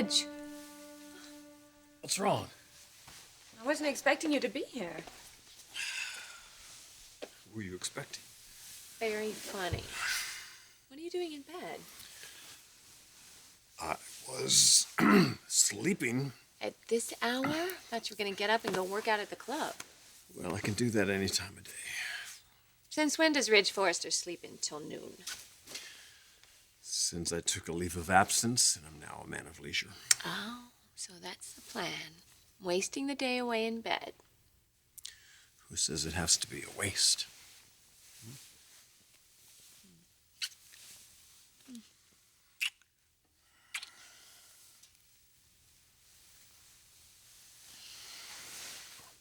Reg. What's wrong? I wasn't expecting you to be here. Who were you expecting? Very funny. What are you doing in bed? I was sleeping. At this hour? Thought you were going to get up and go work out at the club. Well, I can do that any time of day. Since when does Ridge Forrester sleep until noon? Since I took a leave of absence, and I'm now a man of leisure. Oh, so that's the plan. Wasting the day away in bed. Who says it has to be a waste?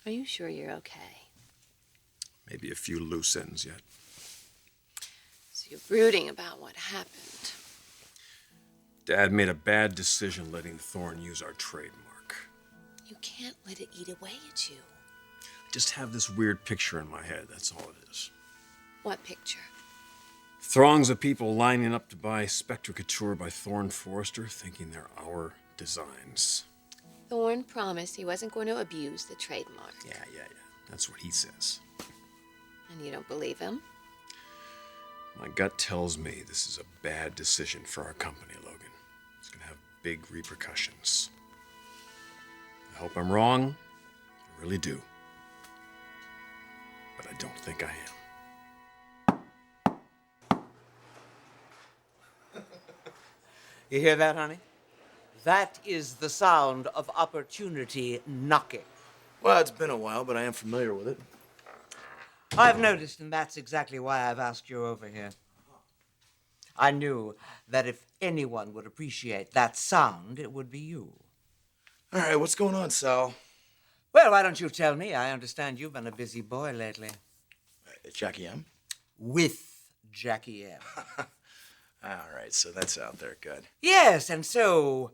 Are you sure you're okay? Maybe a few loose ends yet. So you're brooding about what happened. Dad made a bad decision letting Thorne use our trademark. You can't let it eat away at you. I just have this weird picture in my head, that's all it is. What picture? Throngs of people lining up to buy Spectra Couture by Thorne Forrester, thinking they're our designs. Thorne promised he wasn't going to abuse the trademark. Yeah. That's what he says. And you don't believe him? My gut tells me this is a bad decision for our company, Logan. It's gonna have big repercussions. I hope I'm wrong. I really do. But I don't think I am. You hear that, honey? That is the sound of opportunity knocking. Well, it's been a while, but I am familiar with it. I've noticed, and that's exactly why I've asked you over here. I knew that if anyone would appreciate that sound, it would be you. All right, what's going on, Sal? Well, why don't you tell me? I understand you've been a busy boy lately. Jackie M? With Jackie M. All right, so that's out there. Good. Yes, and so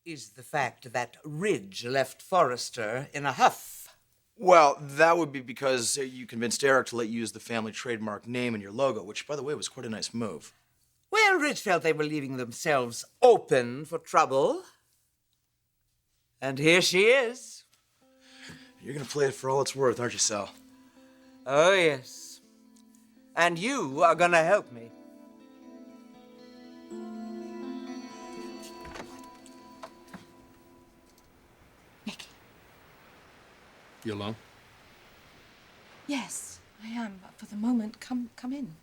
is the fact that Ridge left Forrester in a huff. Well, that would be because you convinced Eric to let you use the family trademark name in your logo, which, by the way, was quite a nice move. Well, Ridge felt they were leaving themselves open for trouble. And here she is. You're gonna play it for all it's worth, aren't you, Sal? Oh, yes. And you are gonna help me. Nicky. You alone? Yes, I am, but for the moment, come in.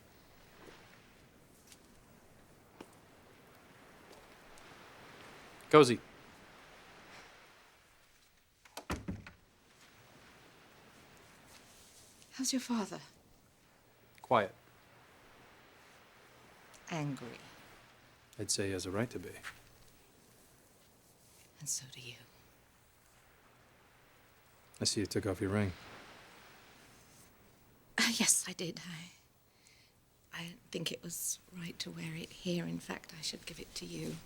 Cozy. How's your father? Quiet. Angry. I'd say he has a right to be. And so do you. I see you took off your ring. Yes, I did. I didn't think it was right to wear it here. In fact, I should give it to you.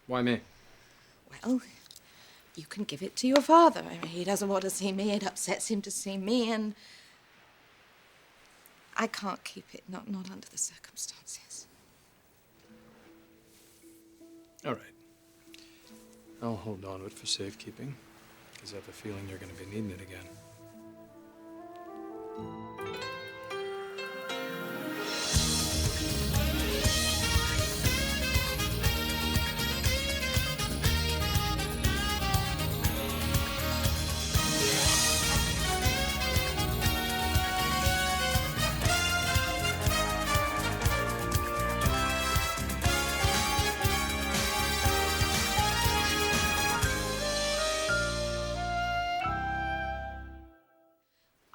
Why me? Well, you can give it to your father. I mean, he doesn't want to see me. It upsets him to see me, and I can't keep it, not under the circumstances. All right. I'll hold on to it for safekeeping, because I have a feeling you're going to be needing it again.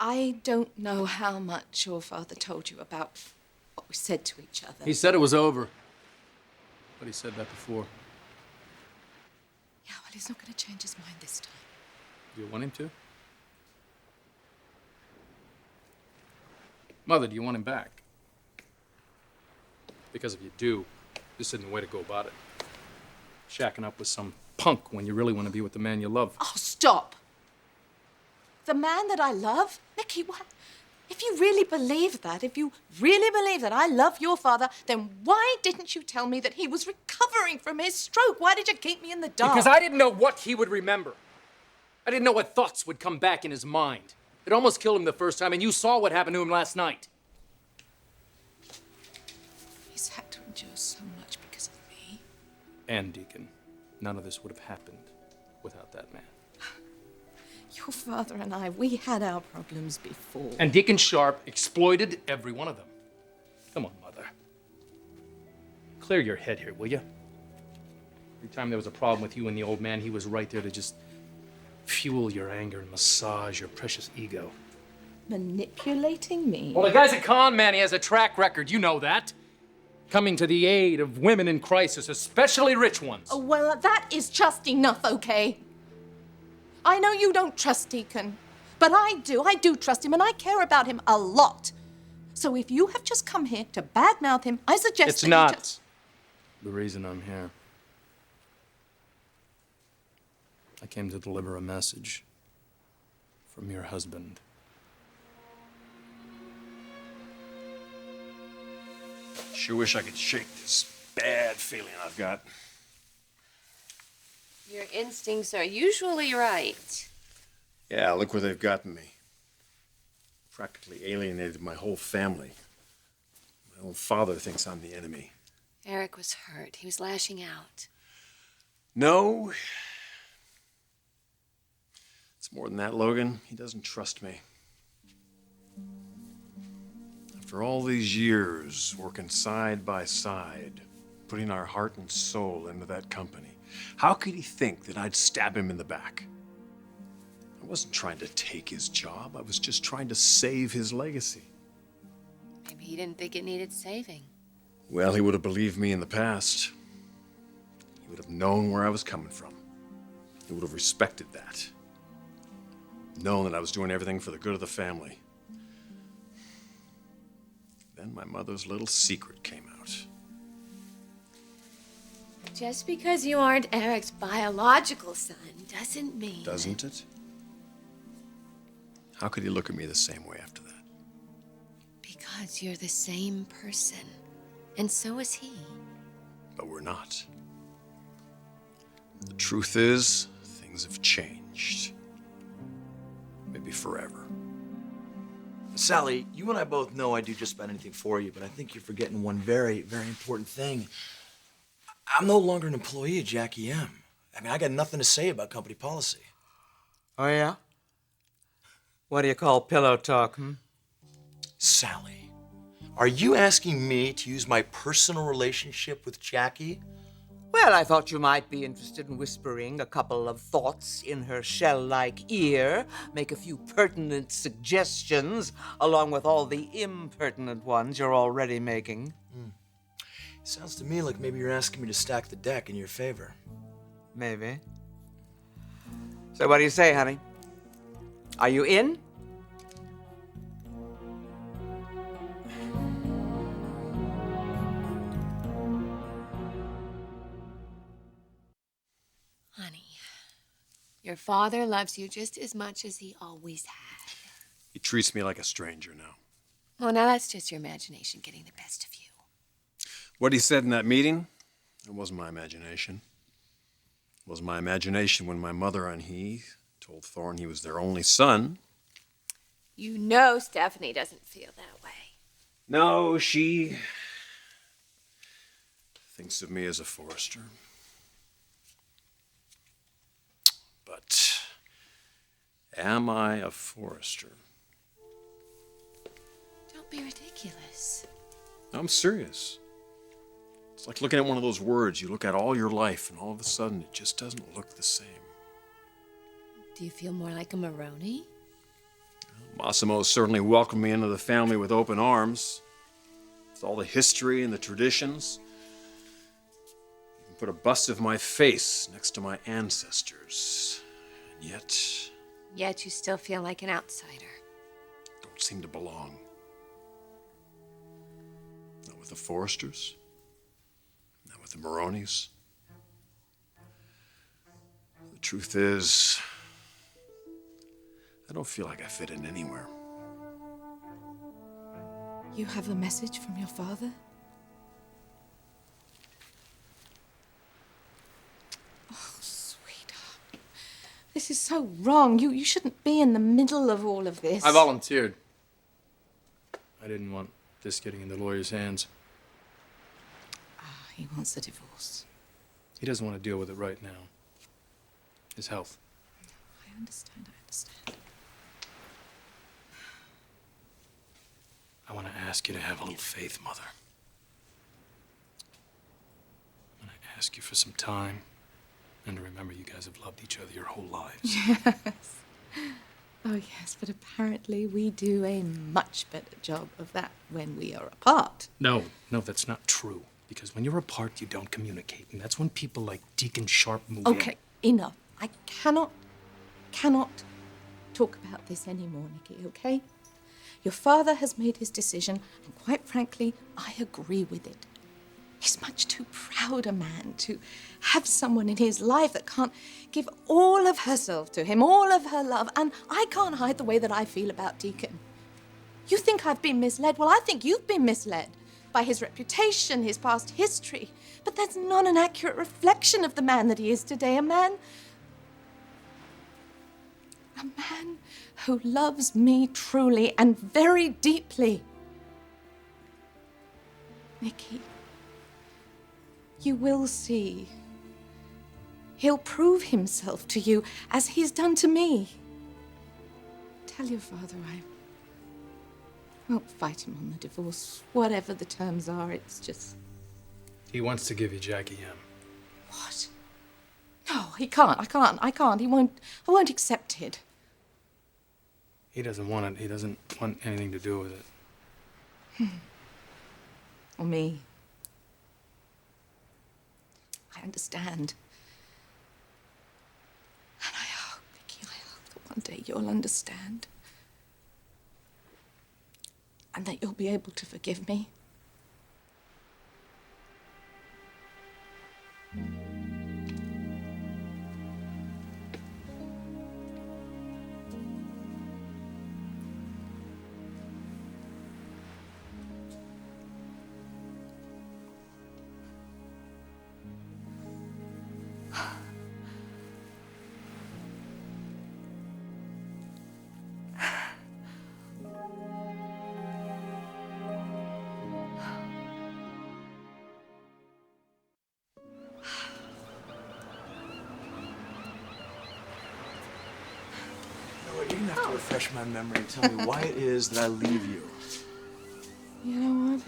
I don't know how much your father told you about what we said to each other. He said it was over. But he said that before. Yeah, well, he's not going to change his mind this time. Do you want him to? Mother, do you want him back? Because if you do, this isn't the way to go about it. Shacking up with some punk when you really want to be with the man you love. Oh, stop! The man that I love? Nicky, what? If you really believe that, if you really believe that I love your father, then why didn't you tell me that he was recovering from his stroke? Why did you keep me in the dark? Because I didn't know what he would remember. I didn't know what thoughts would come back in his mind. It almost killed him the first time, and you saw what happened to him last night. He's had to endure so much because of me. And, Deacon, none of this would have happened without that man. Your father and I, we had our problems before. And Deacon Sharp exploited every one of them. Come on, Mother. Clear your head here, will you? Every time there was a problem with you and the old man, he was right there to just fuel your anger and massage your precious ego. Manipulating me? Well, the guy's a con man. He has a track record. You know that. Coming to the aid of women in crisis, especially rich ones. Oh, well, that is just enough, okay? I know you don't trust Deacon, but I do. I do trust him, and I care about him a lot. So if you have just come here to badmouth him, I suggest It's that not you just... the reason I'm here. I came to deliver a message from your husband. Sure wish I could shake this bad feeling I've got. Your instincts are usually right. Yeah, look where they've gotten me. Practically alienated my whole family. My own father thinks I'm the enemy. Eric was hurt. He was lashing out. No. It's more than that, Logan. He doesn't trust me. After all these years working side by side, putting our heart and soul into that company, how could he think that I'd stab him in the back? I wasn't trying to take his job. I was just trying to save his legacy. Maybe he didn't think it needed saving. Well, he would have believed me in the past. He would have known where I was coming from. He would have respected that. Known that I was doing everything for the good of the family. Then my mother's little secret came out. Just because you aren't Eric's biological son doesn't mean... Doesn't it? How could he look at me the same way after that? Because you're the same person. And so is he. But we're not. The truth is, things have changed. Maybe forever. Sally, you and I both know I'd do just about anything for you, but I think you're forgetting one very, very important thing. I'm no longer an employee of Jackie M. I mean, I got nothing to say about company policy. Oh, yeah? What do you call pillow talk, Sally, are you asking me to use my personal relationship with Jackie? Well, I thought you might be interested in whispering a couple of thoughts in her shell-like ear, make a few pertinent suggestions, along with all the impertinent ones you're already making. Sounds to me like maybe you're asking me to stack the deck in your favor. Maybe. So what do you say, honey? Are you in? Honey, your father loves you just as much as he always had. He treats me like a stranger now. Well, now that's just your imagination getting the best of you. What he said in that meeting, it wasn't my imagination. It wasn't my imagination when my mother and he told Thorne he was their only son. You know Stephanie doesn't feel that way. No, she thinks of me as a Forrester. But am I a Forrester? Don't be ridiculous. I'm serious. It's like looking at one of those words you look at all your life, and all of a sudden it just doesn't look the same. Do you feel more like a Marone? Massimo certainly welcomed me into the family with open arms. With all the history and the traditions. Even put a bust of my face next to my ancestors. And yet, Yet you still feel like an outsider. don't seem to belong. Not with the Forresters. Not with the Marones. The truth is, I don't feel like I fit in anywhere. You have a message from your father? Oh, sweetheart. This is so wrong. You shouldn't be in the middle of all of this. I volunteered. I didn't want this getting in the lawyer's hands. He wants a divorce. He doesn't want to deal with it right now. His health. I understand. I want to ask you to have a little faith, Mother. I want to ask you for some time and to remember you guys have loved each other your whole lives. Yes. Oh, yes, but apparently we do a much better job of that when we are apart. No, that's not true. Because when you're apart, you don't communicate. And that's when people like Deacon Sharp move in. Okay, enough. I cannot talk about this anymore, Nikki, okay? Your father has made his decision, and quite frankly, I agree with it. He's much too proud a man to have someone in his life that can't give all of herself to him, all of her love, and I can't hide the way that I feel about Deacon. You think I've been misled? Well, I think you've been misled by his reputation, his past history. But that's not an accurate reflection of the man that he is today, a man who loves me truly and very deeply. Nikki, you will see. He'll prove himself to you as he's done to me. Tell your father I won't fight him on the divorce, whatever the terms are. It's just... He wants to give you Jackie M. What? No, he can't. I can't. I won't accept it. He doesn't want it. He doesn't want anything to do with it. Or me. I understand. And I hope, Vicky, I hope that one day you'll understand. And that you'll be able to forgive me. You're gonna have to refresh my memory and tell me why it is that I leave you. You know what?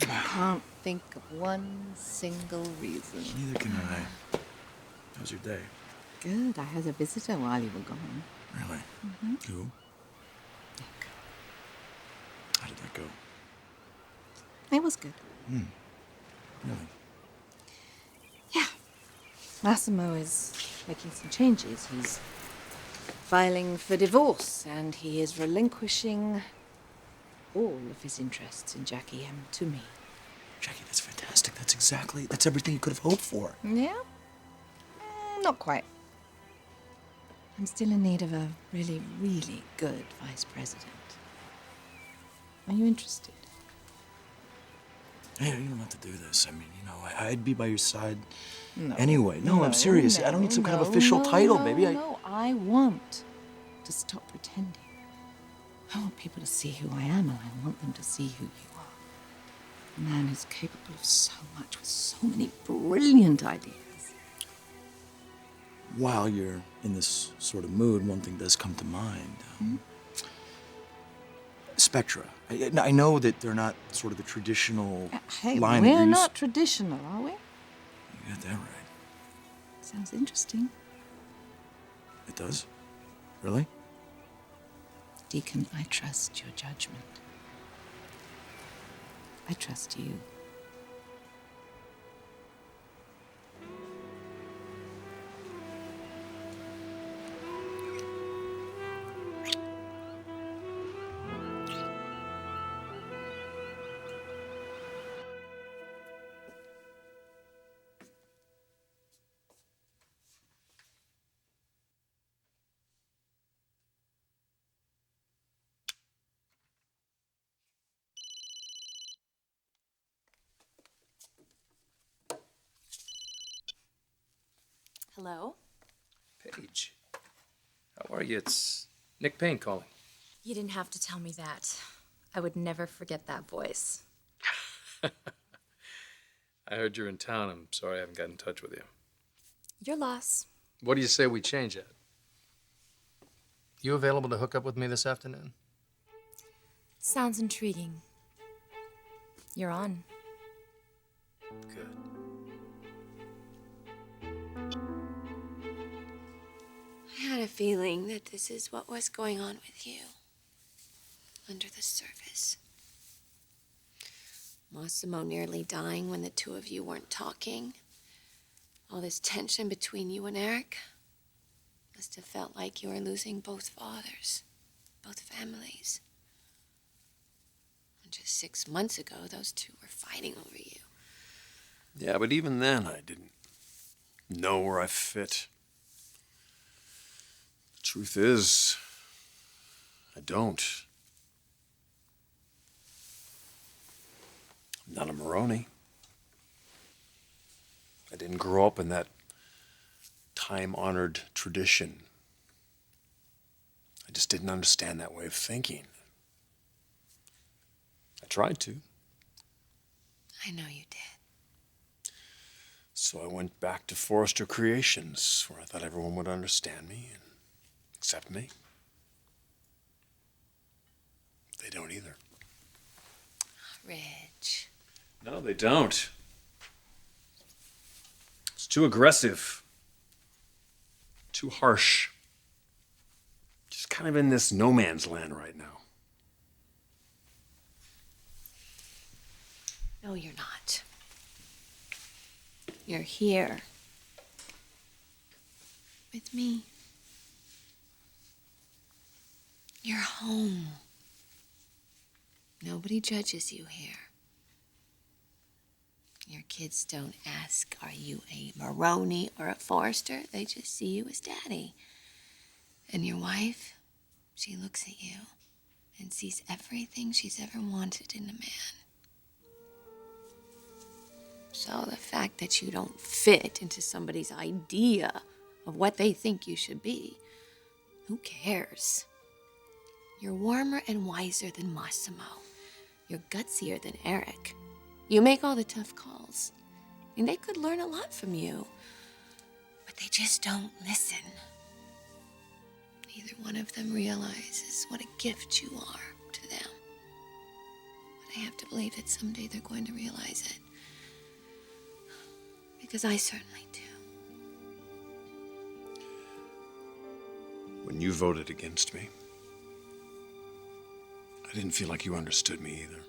I can't think of one single reason. Neither can I. How's your day? Good. I had a visitor while you were gone. Really? Mm-hmm. Who? How did that go? It was good. Really? Yeah. Massimo is making some changes. He's filing for divorce, and he is relinquishing all of his interests in Jackie M to me. Jackie, that's fantastic. That's everything you could have hoped for. Yeah? Not quite. I'm still in need of a really, really good vice president. Are you interested? Hey, you don't have to do this. I mean, I'd be by your side No. anyway. No, I'm serious. I don't need some kind of official title, baby. No, I want to stop pretending. I want people to see who I am, and I want them to see who you are. A man who's capable of so much with so many brilliant ideas. While you're in this sort of mood, one thing does come to mind. Spectra. I know that they're not sort of the traditional Hey, line we're that you're not traditional, are we? You got that right. Sounds interesting. It does? Really? Deacon, I trust your judgment. I trust you. Hello? Paige. How are you? It's Nick Payne calling. You didn't have to tell me that. I would never forget that voice. I heard you're in town. I'm sorry I haven't gotten in touch with you. Your loss. What do you say we change it? You available to hook up with me this afternoon? Sounds intriguing. You're on. Good. I had a feeling that this is what was going on with you. Under the surface. Massimo nearly dying when the two of you weren't talking. All this tension between you and Eric. Must have felt like you were losing both fathers, both families. And just 6 months ago, those two were fighting over you. Yeah, but even then, I didn't know where I fit. The truth is, I don't. I'm not a Marone. I didn't grow up in that time-honored tradition. I just didn't understand that way of thinking. I tried to. I know you did. So I went back to Forrester Creations, where I thought everyone would understand me and accept me. They don't either. Rich. No, they don't. It's too aggressive. Too harsh. Just kind of in this no man's land right now. No, you're not. You're here. With me. You're home. Nobody judges you here. Your kids don't ask, are you a Marone or a Forrester? They just see you as daddy. And your wife, she looks at you and sees everything she's ever wanted in a man. So the fact that you don't fit into somebody's idea of what they think you should be, who cares? You're warmer and wiser than Massimo. You're gutsier than Eric. You make all the tough calls. And they could learn a lot from you. But they just don't listen. Neither one of them realizes what a gift you are to them. But I have to believe that someday they're going to realize it. Because I certainly do. When you voted against me, I didn't feel like you understood me either.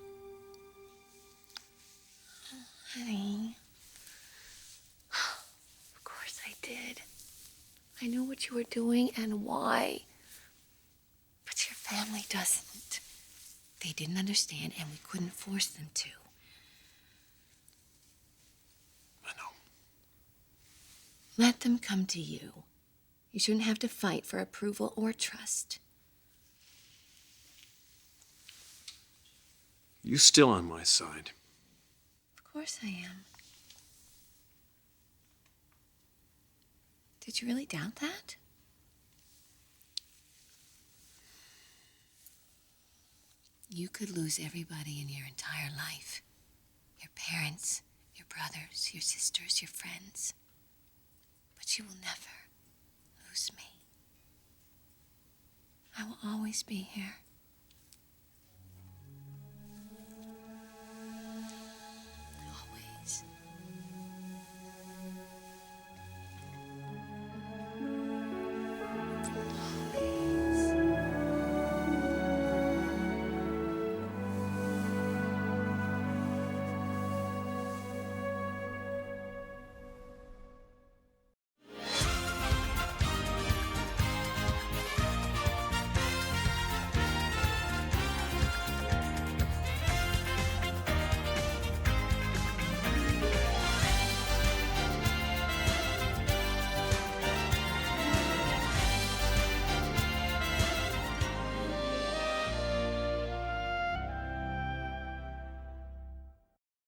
Honey. Of course I did. I knew what you were doing and why. But your family doesn't. They didn't understand and we couldn't force them to. I know. Let them come to you. You shouldn't have to fight for approval or trust. You still on my side. Of course I am. Did you really doubt that? You could lose everybody in your entire life. Your parents, your brothers, your sisters, your friends. But you will never lose me. I will always be here.